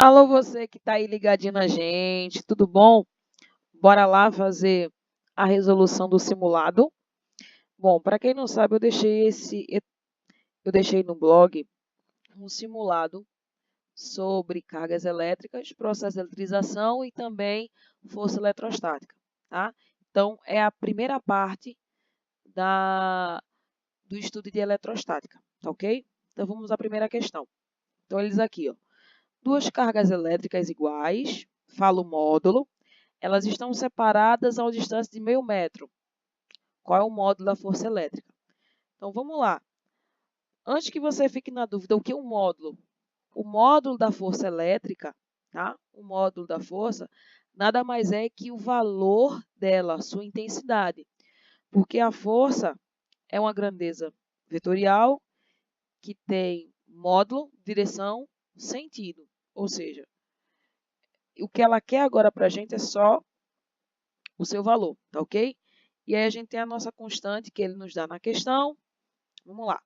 Alô, você que está aí ligadinho na gente, tudo bom? Bora lá fazer a resolução do simulado. Bom, para quem não sabe, eu deixei no blog um simulado sobre cargas elétricas, processo de eletrização e também força eletrostática, tá? Então, é a primeira parte do estudo de eletrostática, tá ok? Então, vamos à primeira questão. Então, eles aqui, ó. Duas cargas elétricas iguais, fala o módulo, elas estão separadas a uma distância de meio metro. Qual é o módulo da força elétrica? Então, vamos lá. Antes que você fique na dúvida, o que é um módulo? O módulo da força elétrica, tá? O módulo da força, nada mais é que o valor dela, a sua intensidade. Porque a força é uma grandeza vetorial que tem módulo, direção, sentido. Ou seja, o que ela quer agora para a gente é só o seu valor, tá ok? E aí a gente tem a nossa constante que ele nos dá na questão. Vamos lá.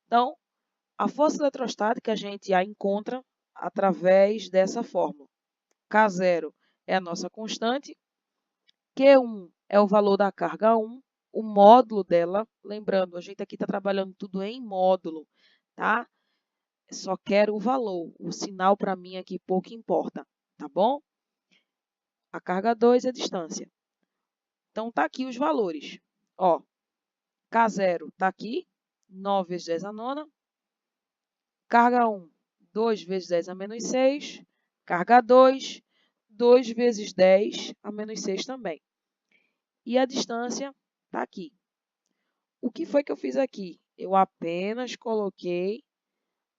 Então, a força eletrostática a gente a encontra através dessa fórmula. K0 é a nossa constante, Q1 é o valor da carga 1, o módulo dela, lembrando, a gente aqui está trabalhando tudo em módulo, tá? Só quero o valor, o sinal para mim aqui pouco importa, tá bom? A carga 2 é a distância. Então, tá aqui os valores. Ó, K0 está aqui, 9 vezes 10 a nona. Carga 1, 2 vezes 10 a menos 6. Carga 2, 2 vezes 10 a menos 6 também. E a distância está aqui. O que foi que eu fiz aqui? Eu apenas coloquei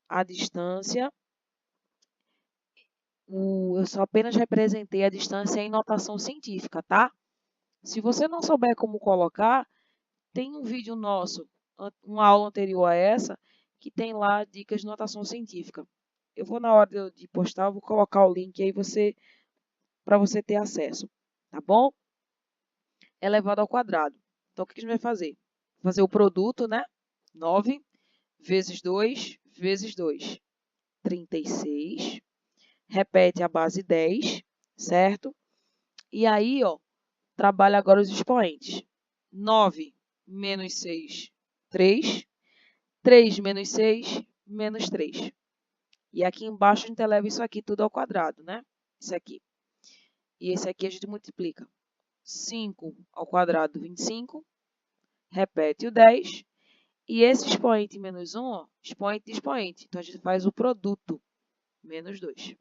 a distância, eu só apenas representei a distância em notação científica, tá? Se você não souber como colocar, tem um vídeo nosso, uma aula anterior a essa, que tem lá dicas de notação científica. Eu vou, na hora de postar, eu vou colocar o link aí para você ter acesso, tá bom? Elevado ao quadrado. Então, o que a gente vai fazer? Fazer o produto, né? 9 vezes 2 vezes 2, 36. Repete a base 10, certo? E aí, ó, trabalha agora os expoentes. 9 menos 6, 3. 3 menos 6, menos 3. E aqui embaixo a gente eleva isso aqui tudo ao quadrado, né? Isso aqui. E esse aqui a gente multiplica. 5 ao quadrado, 25. Repete o 10. E esse expoente menos 1, ó, expoente de expoente. Então, a gente faz o produto, menos 2.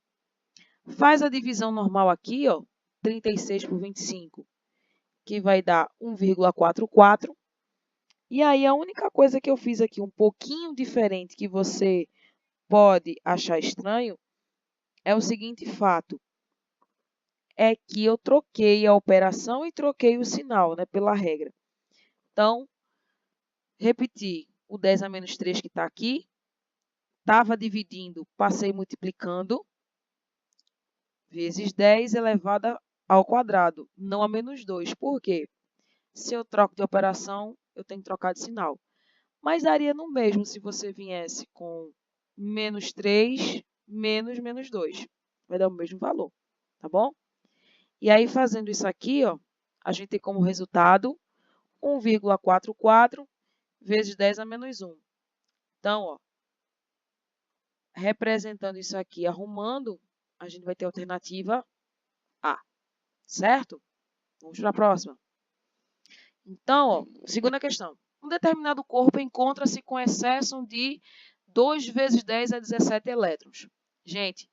Faz a divisão normal aqui, ó, 36 por 25, que vai dar 1,44. E aí, a única coisa que eu fiz aqui um pouquinho diferente que você pode achar estranho é o seguinte fato, é que eu troquei a operação e troquei o sinal, né, pela regra. Então, repetir o 10 a menos 3 que está aqui, estava dividindo, passei multiplicando, vezes 10 elevado ao quadrado, não a menos 2. Por quê? Se eu troco de operação, eu tenho que trocar de sinal. Mas daria no mesmo se você viesse com menos 3 menos menos 2. Vai dar o mesmo valor, tá bom? E aí, fazendo isso aqui, ó, a gente tem como resultado 1,44 vezes 10 a menos 1. Então, ó, representando isso aqui, arrumando, a gente vai ter a alternativa A, certo? Vamos para a próxima. Então, ó, segunda questão. Um determinado corpo encontra-se com excesso de 2 vezes 10 a 17 elétrons. Gente,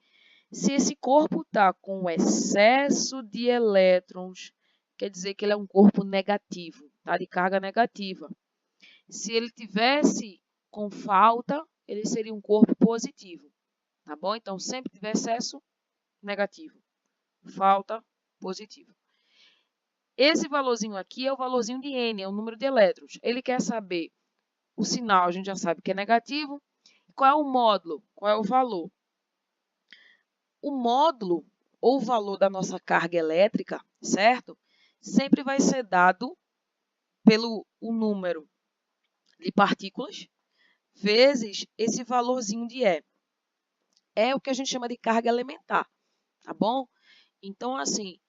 se esse corpo está com excesso de elétrons, quer dizer que ele é um corpo negativo, tá? De carga negativa. Se ele tivesse com falta, ele seria um corpo positivo, tá bom? Então, sempre que tiver excesso, negativo. Falta, positivo. Esse valorzinho aqui é o valorzinho de N, é o número de elétrons. Ele quer saber o sinal, a gente já sabe que é negativo. Qual é o módulo? Qual é o valor? O módulo, ou o valor da nossa carga elétrica, certo? Sempre vai ser dado pelo o número de partículas vezes esse valorzinho de E. é o que a gente chama de carga elementar, tá bom? Então, assim,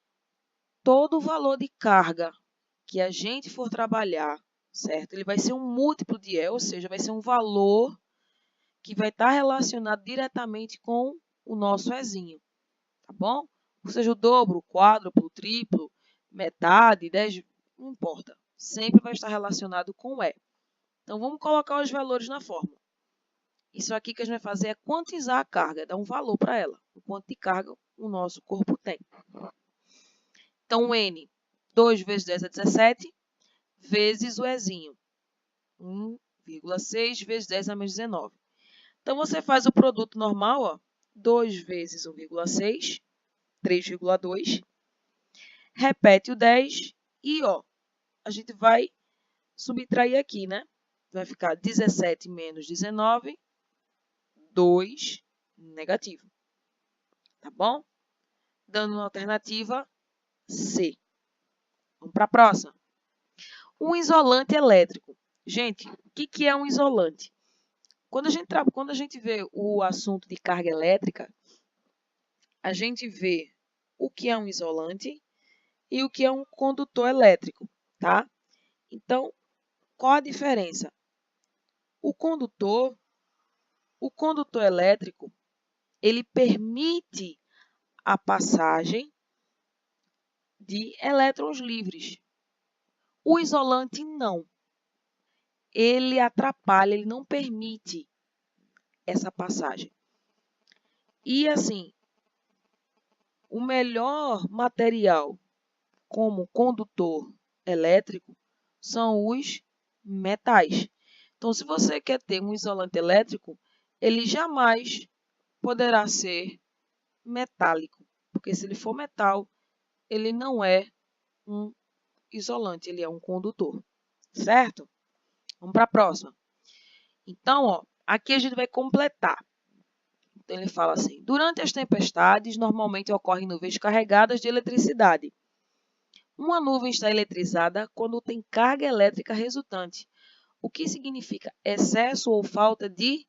todo o valor de carga que a gente for trabalhar, certo? Ele vai ser um múltiplo de E, ou seja, vai ser um valor que vai estar relacionado diretamente com o nosso Ezinho, tá bom? Ou seja, o dobro, o quádruplo, o triplo, metade, 10, não importa. Sempre vai estar relacionado com o E. Então, vamos colocar os valores na fórmula. Isso aqui que a gente vai fazer é quantizar a carga, dar um valor para ela, o quanto de carga o nosso corpo tem. Então, o N, 2 vezes 10 é 17, vezes o Ezinho, 1,6 vezes 10 a menos 19. Então, você faz o produto normal, ó, 2 vezes 1,6, 3,2. Repete o 10 e, ó, a gente vai subtrair aqui, né? Vai ficar 17 menos 19, 2, negativo. Tá bom? Dando uma alternativa C. Vamos para a próxima. Um isolante elétrico. Gente, o que é um isolante? Quando a gente vê o assunto de carga elétrica, a gente vê o que é um isolante e o que é um condutor elétrico, tá? Então, qual a diferença? O condutor elétrico, ele permite a passagem de elétrons livres. O isolante não. Ele atrapalha, ele não permite essa passagem. E assim, o melhor material como condutor elétrico são os metais. Então, se você quer ter um isolante elétrico, ele jamais poderá ser metálico, porque se ele for metal, ele não é um isolante, ele é um condutor, certo? Vamos para a próxima. Então, ó, aqui a gente vai completar. Então, ele fala assim, durante as tempestades, normalmente ocorrem nuvens carregadas de eletricidade. Uma nuvem está eletrizada quando tem carga elétrica resultante, o que significa excesso ou falta de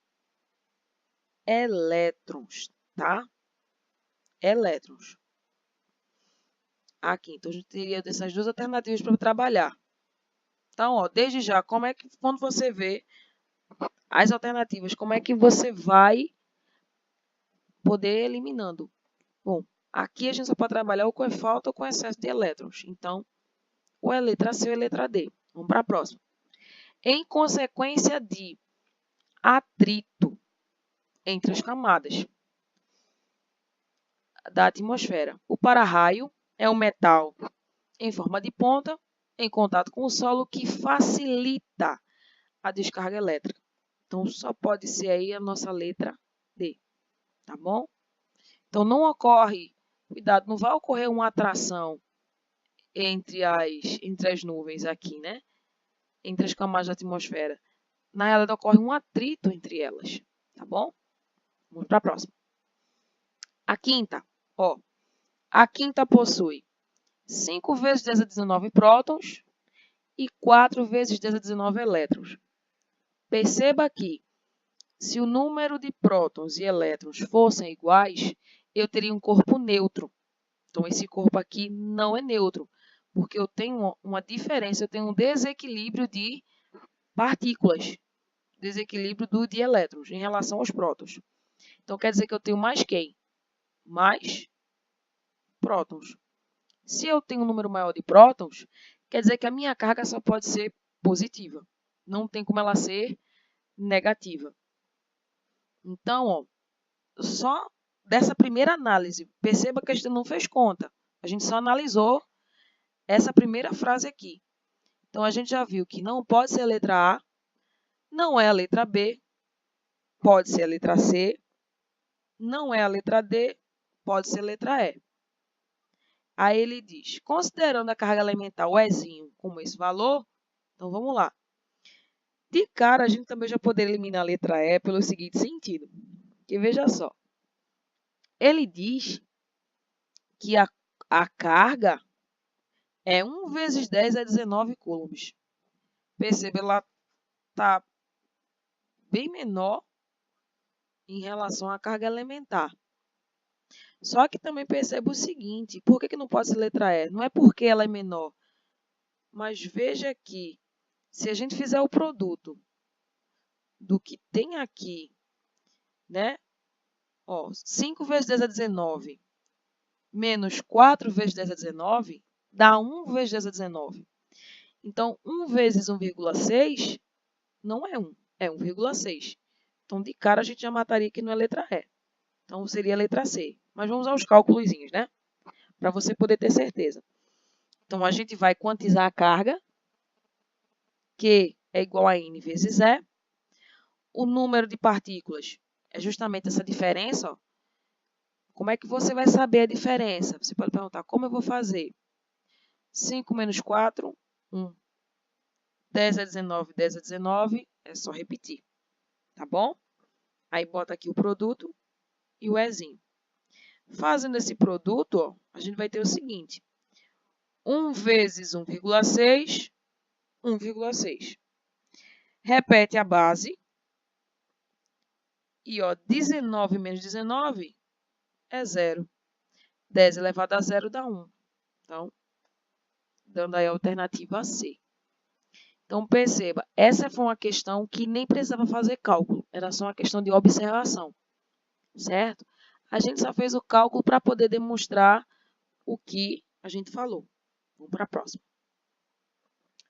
elétrons, tá? Elétrons. Aqui, então, a gente teria essas duas alternativas para trabalhar. Então, ó, desde já, como é que, quando você vê as alternativas, como é que você vai poder ir eliminando? Bom, aqui a gente só pode trabalhar ou com falta ou com excesso de elétrons. Então, ou é letra C ou é letra D. Vamos para a próxima. Em consequência de atrito entre as camadas da atmosfera. O para-raio é um metal em forma de ponta em contato com o solo que facilita a descarga elétrica. Então, só pode ser aí a nossa letra D, tá bom? Então, não ocorre, cuidado, não vai ocorrer uma atração entre as nuvens aqui, né? Entre as camadas da atmosfera. Na realidade, ocorre um atrito entre elas, tá bom? Vamos para a próxima. A quinta, ó. A quinta possui 5 vezes 10 a 19 prótons e 4 vezes 10 a 19 elétrons. Perceba que, se o número de prótons e elétrons fossem iguais, eu teria um corpo neutro. Então, esse corpo aqui não é neutro, porque eu tenho uma diferença, eu tenho um desequilíbrio de partículas, desequilíbrio de elétrons em relação aos prótons. Então, quer dizer que eu tenho mais quem? Mais prótons. Se eu tenho um número maior de prótons, quer dizer que a minha carga só pode ser positiva. Não tem como ela ser negativa. Então, ó, só dessa primeira análise, perceba que a gente não fez conta. A gente só analisou essa primeira frase aqui. Então, a gente já viu que não pode ser a letra A, não é a letra B, pode ser a letra C, não é a letra D, pode ser a letra E. Aí ele diz, considerando a carga elementar, o Ezinho, como esse valor, então vamos lá. De cara, a gente também já poderia eliminar a letra E pelo seguinte sentido. Que veja só, ele diz que a carga é 1 vezes 10 é 19 coulombs. Perceba, ela está bem menor em relação à carga elementar. Só que também perceba o seguinte, por que não pode ser letra E? Não é porque ela é menor, mas veja que se a gente fizer o produto do que tem aqui, né? Ó, 5 vezes 10 é 19, menos 4 vezes 10 é 19, dá 1 vezes 10 é 19. Então, 1 vezes 1,6 não é 1, é 1,6. Então, de cara, a gente já mataria que não é letra E. Então, seria a letra C. Mas vamos aos cálculos, né? Para você poder ter certeza. Então, a gente vai quantizar a carga, que é igual a N vezes E. O número de partículas é justamente essa diferença. Ó. Como é que você vai saber a diferença? Você pode perguntar, como eu vou fazer? 5 menos 4, 1. 10 é 19, 10 é 19, é só repetir, tá bom? Aí bota aqui o produto e o Ezinho. Fazendo esse produto, ó, a gente vai ter o seguinte, 1 vezes 1,6, 1,6. Repete a base, e ó, 19 menos 19 é 0. 10 elevado a 0 dá 1. Então, dando aí a alternativa C. Então, perceba, essa foi uma questão que nem precisava fazer cálculo, era só uma questão de observação, certo? A gente só fez o cálculo para poder demonstrar o que a gente falou. Vamos para a próxima.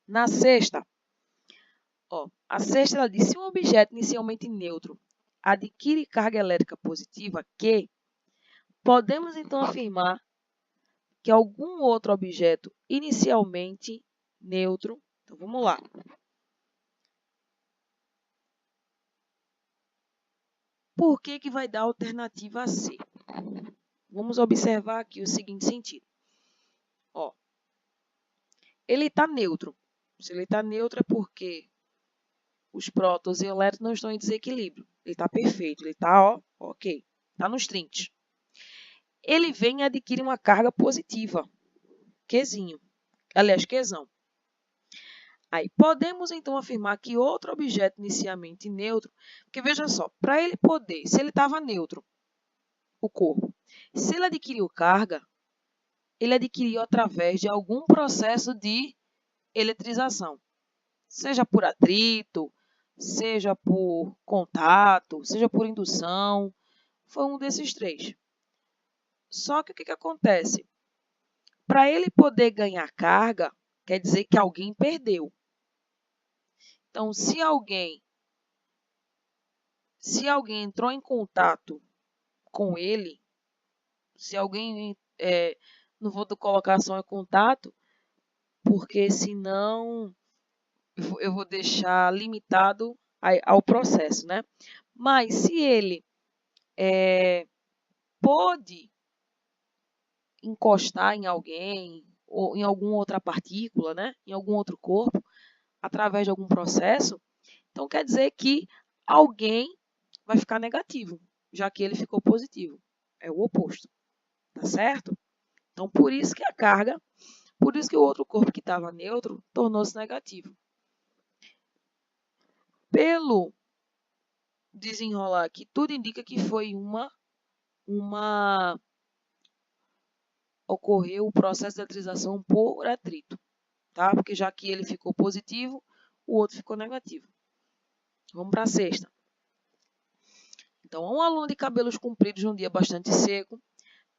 Na sexta, ó, a sexta ela diz, se um objeto inicialmente neutro adquire carga elétrica positiva Q, podemos então afirmar que algum outro objeto inicialmente neutro, então vamos lá. Por que vai dar a alternativa C? Vamos observar aqui o seguinte sentido. Ó, ele está neutro. Se ele está neutro é porque os prótons e elétrons não estão em desequilíbrio. Ele está perfeito, ele está ok, está nos trinques. Ele vem e adquire uma carga positiva, Qzinho. Aliás, Qzão. Aí, podemos então afirmar que outro objeto inicialmente neutro, porque veja só, para ele poder, se ele estava neutro, o corpo, se ele adquiriu carga, ele adquiriu através de algum processo de eletrização, seja por atrito, seja por contato, seja por indução, foi um desses três. Só que o que acontece? Para ele poder ganhar carga, quer dizer que alguém perdeu. Então, se alguém entrou em contato com ele, se alguém, não vou colocar só em contato, porque senão eu vou deixar limitado ao processo, né? Mas se ele pôde encostar em alguém ou em alguma outra partícula, né? Em algum outro corpo, através de algum processo, então quer dizer que alguém vai ficar negativo, já que ele ficou positivo. É o oposto, tá certo? Então, por isso que a carga, por isso que o outro corpo que estava neutro tornou-se negativo. Pelo desenrolar aqui, tudo indica que foi ocorreu o processo de eletrização por atrito, tá? Porque já que ele ficou positivo, o outro ficou negativo. Vamos para a sexta. Então, um aluno de cabelos compridos num dia bastante seco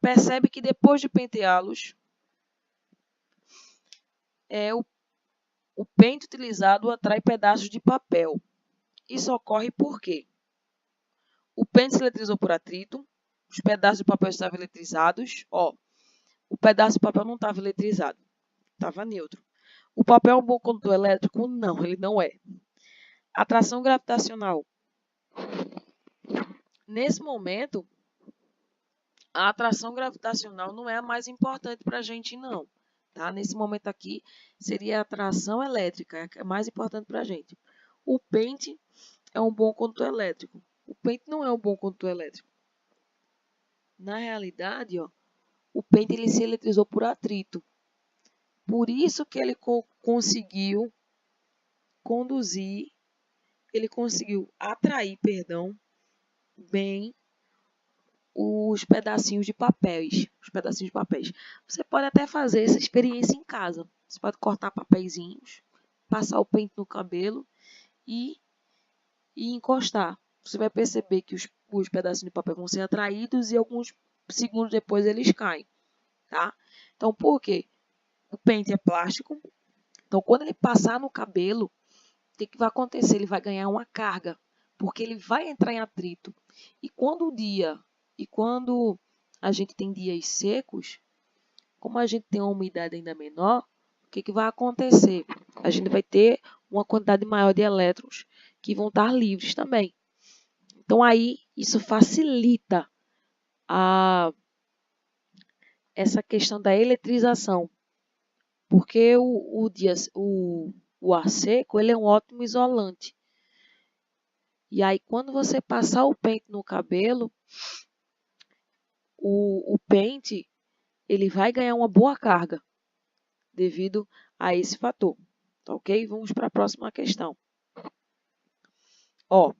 percebe que depois de penteá-los, o pente utilizado atrai pedaços de papel. Isso ocorre por quê? O pente se eletrizou por atrito, os pedaços de papel estavam eletrizados. Ó, o pedaço de papel não estava eletrizado, estava neutro. O papel é um bom condutor elétrico? Não, ele não é. Atração gravitacional. Nesse momento, a atração gravitacional não é a mais importante para a gente, não. Tá? Nesse momento aqui, seria a atração elétrica, que é mais importante para a gente. O pente é um bom condutor elétrico. O pente não é um bom condutor elétrico. Na realidade, ó, o pente ele se eletrizou por atrito. Por isso que ele conseguiu atrair, bem os pedacinhos de papéis. Você pode até fazer essa experiência em casa. Você pode cortar papeizinhos, passar o pente no cabelo e encostar. Você vai perceber que os pedacinhos de papel vão ser atraídos e alguns segundos depois eles caem, tá? Então, por quê? O pente é plástico. Então, quando ele passar no cabelo, o que vai acontecer? Ele vai ganhar uma carga, porque ele vai entrar em atrito. E quando a gente tem dias secos, como a gente tem uma umidade ainda menor, o que vai acontecer? A gente vai ter uma quantidade maior de elétrons que vão estar livres também. Então, aí, isso facilita essa questão da eletrização, porque o ar seco ele é um ótimo isolante. E aí, quando você passar o pente no cabelo, o pente ele vai ganhar uma boa carga devido a esse fator. Tá ok? Vamos para a próxima questão. Ó,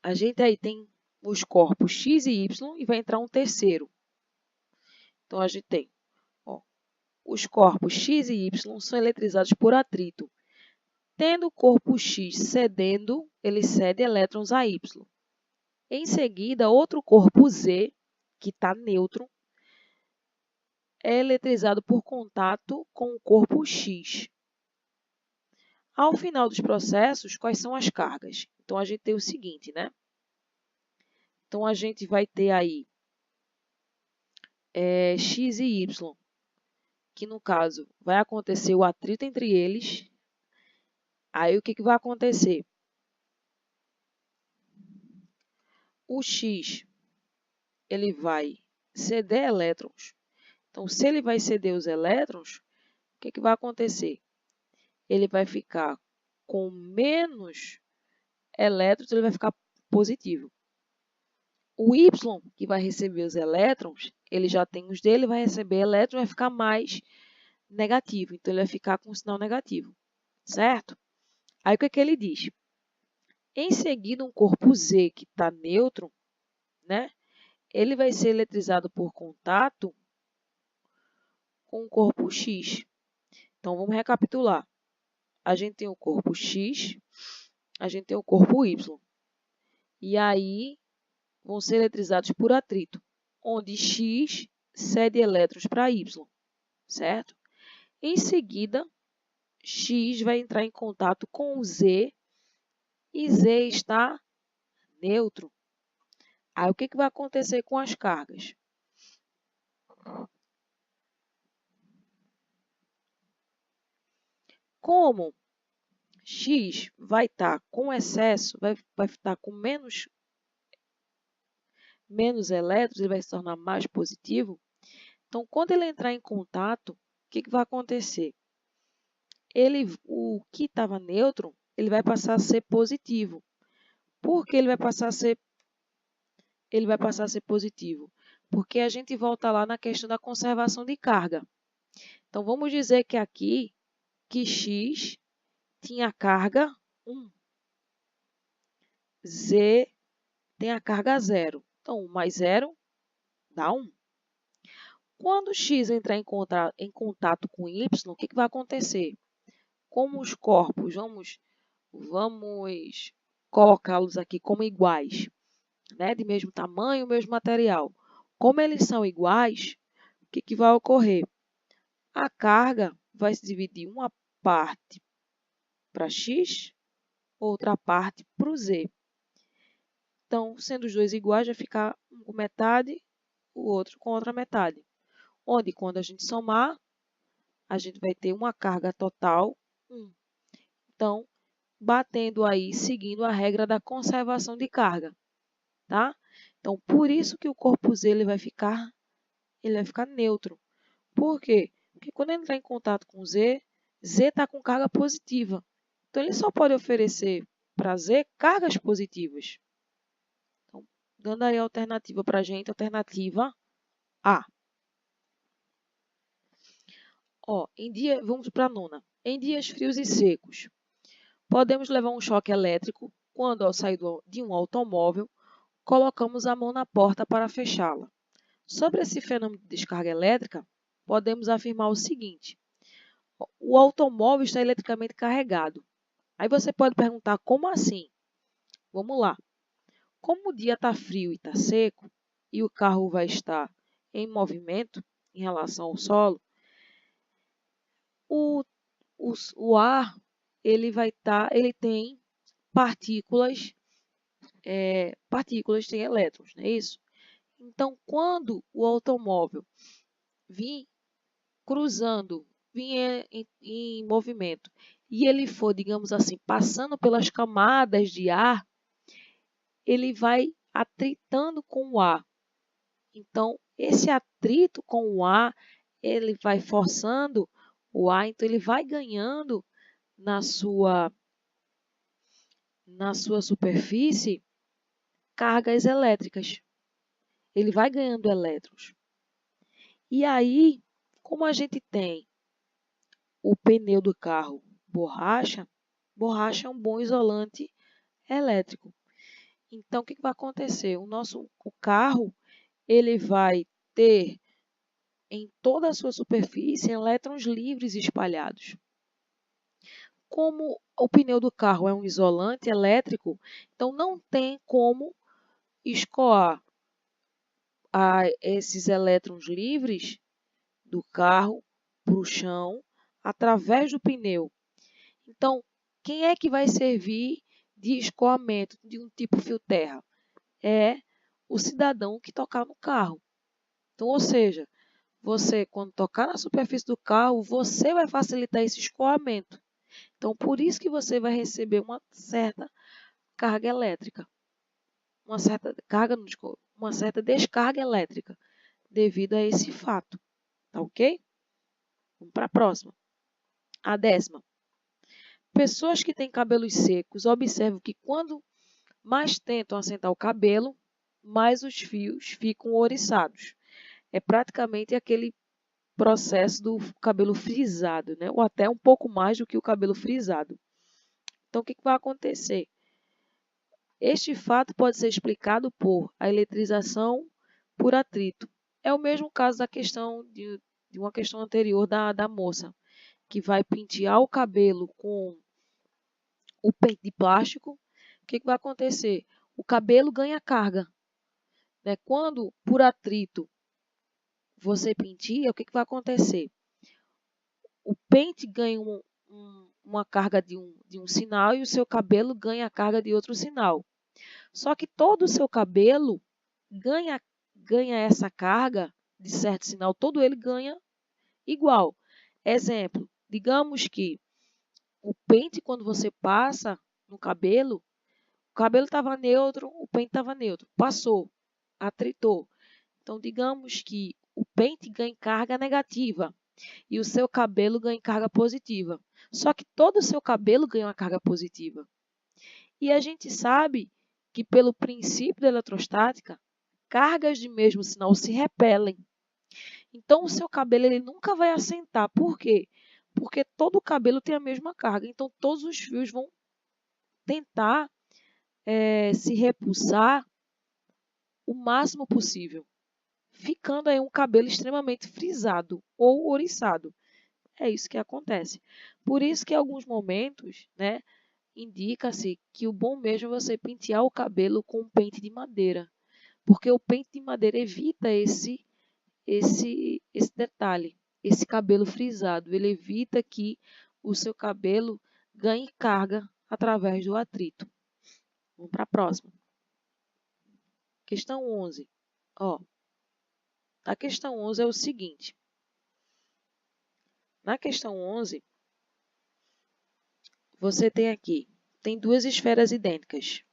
a gente aí tem os corpos X e Y e vai entrar um terceiro. Então, a gente tem, ó, os corpos X e Y são eletrizados por atrito. Tendo o corpo X cedendo, ele cede elétrons a Y. Em seguida, outro corpo Z, que está neutro, é eletrizado por contato com o corpo X. Ao final dos processos, quais são as cargas? Então, a gente tem o seguinte, né? Então, a gente vai ter aí X e Y, que no caso vai acontecer o atrito entre eles. Aí, o que vai acontecer? O X ele vai ceder elétrons. Então, se ele vai ceder os elétrons, o que vai acontecer? Ele vai ficar com menos elétrons, ele vai ficar positivo. O Y, que vai receber os elétrons, ele já tem os dele, vai receber elétrons, vai ficar mais negativo. Então, ele vai ficar com um sinal negativo, certo? Aí, o que ele diz? Em seguida, um corpo Z, que está neutro, né? Ele vai ser eletrizado por contato com o corpo X. Então, vamos recapitular. A gente tem o corpo X, a gente tem o corpo Y. E aí, vão ser eletrizados por atrito, onde X cede elétrons para Y, certo? Em seguida, X vai entrar em contato com o Z e Z está neutro. Aí, o que vai acontecer com as cargas? Como X vai estar com excesso, vai estar com menos elétrons, ele vai se tornar mais positivo. Então, quando ele entrar em contato, o que vai acontecer? O que estava neutro, ele vai passar a ser positivo. Por que ele vai passar a ser positivo? Porque a gente volta lá na questão da conservação de carga. Então, vamos dizer que aqui, que X tinha carga 1. Z tem a carga 0. Então, 1 mais 0 dá 1. Quando X entrar em contato com Y, o que vai acontecer? Como os corpos, vamos colocá-los aqui como iguais, né? De mesmo tamanho, mesmo material. Como eles são iguais, o que vai ocorrer? A carga vai se dividir uma parte para X, outra parte para o Z. Então, sendo os dois iguais, vai ficar um com metade, o outro com outra metade. Onde, quando a gente somar, a gente vai ter uma carga total 1. Então, batendo aí, seguindo a regra da conservação de carga, tá? Então, por isso que o corpo Z ele vai ficar neutro. Por quê? Porque quando ele entrar em contato com Z, Z está com carga positiva. Então, ele só pode oferecer para Z cargas positivas. Então, dando aí a alternativa para a gente, alternativa A. Ó, vamos para a nona. Em dias frios e secos, podemos levar um choque elétrico quando, ao sair de um automóvel, colocamos a mão na porta para fechá-la. Sobre esse fenômeno de descarga elétrica, podemos afirmar o seguinte: o automóvel está eletricamente carregado. Aí você pode perguntar, como assim? Vamos lá. Como o dia está frio e está seco, e o carro vai estar em movimento em relação ao solo, o ar ele tem partículas, partículas têm elétrons, não é isso? Então, quando o automóvel vir cruzando, vir em movimento, e ele for, digamos assim, passando pelas camadas de ar, ele vai atritando com o ar. Então, esse atrito com o ar, ele vai forçando o ar, então ele vai ganhando na sua superfície cargas elétricas. Ele vai ganhando elétrons. E aí, como a gente tem o pneu do carro borracha, borracha é um bom isolante elétrico. Então, o que vai acontecer? O carro ele vai ter em toda a sua superfície elétrons livres espalhados. Como o pneu do carro é um isolante elétrico, então não tem como escoar esses elétrons livres do carro para o chão através do pneu. Então, quem é que vai servir de escoamento de um tipo fio terra? É o cidadão que tocar no carro. Então, ou seja, você, quando tocar na superfície do carro, você vai facilitar esse escoamento. Então, por isso que você vai receber uma certa carga elétrica, uma certa descarga elétrica, devido a esse fato. Tá ok? Vamos para a próxima. A 10ª. Pessoas que têm cabelos secos observam que quando mais tentam assentar o cabelo, mais os fios ficam ouriçados. É praticamente aquele processo do cabelo frisado, né? Ou até um pouco mais do que o cabelo frisado. Então, o que vai acontecer? Este fato pode ser explicado por a eletrização por atrito. É o mesmo caso da questão de uma questão anterior da moça, que vai pentear o cabelo com o pente de plástico. O que vai acontecer? O cabelo ganha carga, né? Quando, por atrito, você penteia, o que vai acontecer? O pente ganha uma carga de um sinal e o seu cabelo ganha a carga de outro sinal. Só que todo o seu cabelo ganha essa carga de certo sinal, todo ele ganha igual. Exemplo, digamos que o pente, quando você passa no cabelo, o cabelo estava neutro, o pente estava neutro. Passou, atritou. Então, digamos que o pente ganha carga negativa e o seu cabelo ganha carga positiva. Só que todo o seu cabelo ganha uma carga positiva. E a gente sabe que, pelo princípio da eletrostática, cargas de mesmo sinal se repelem. Então, o seu cabelo ele nunca vai assentar. Por quê? Porque todo o cabelo tem a mesma carga. Então, todos os fios vão tentar se repulsar o máximo possível, ficando aí um cabelo extremamente frisado ou ouriçado. É isso que acontece. Por isso que em alguns momentos, né, indica-se que o bom mesmo é você pentear o cabelo com um pente de madeira, porque o pente de madeira evita esse detalhe, esse cabelo frisado. Ele evita que o seu cabelo ganhe carga através do atrito. Vamos para a próxima. Questão 11. A questão 11 é o seguinte. Na questão 11, você tem aqui, tem duas esferas idênticas.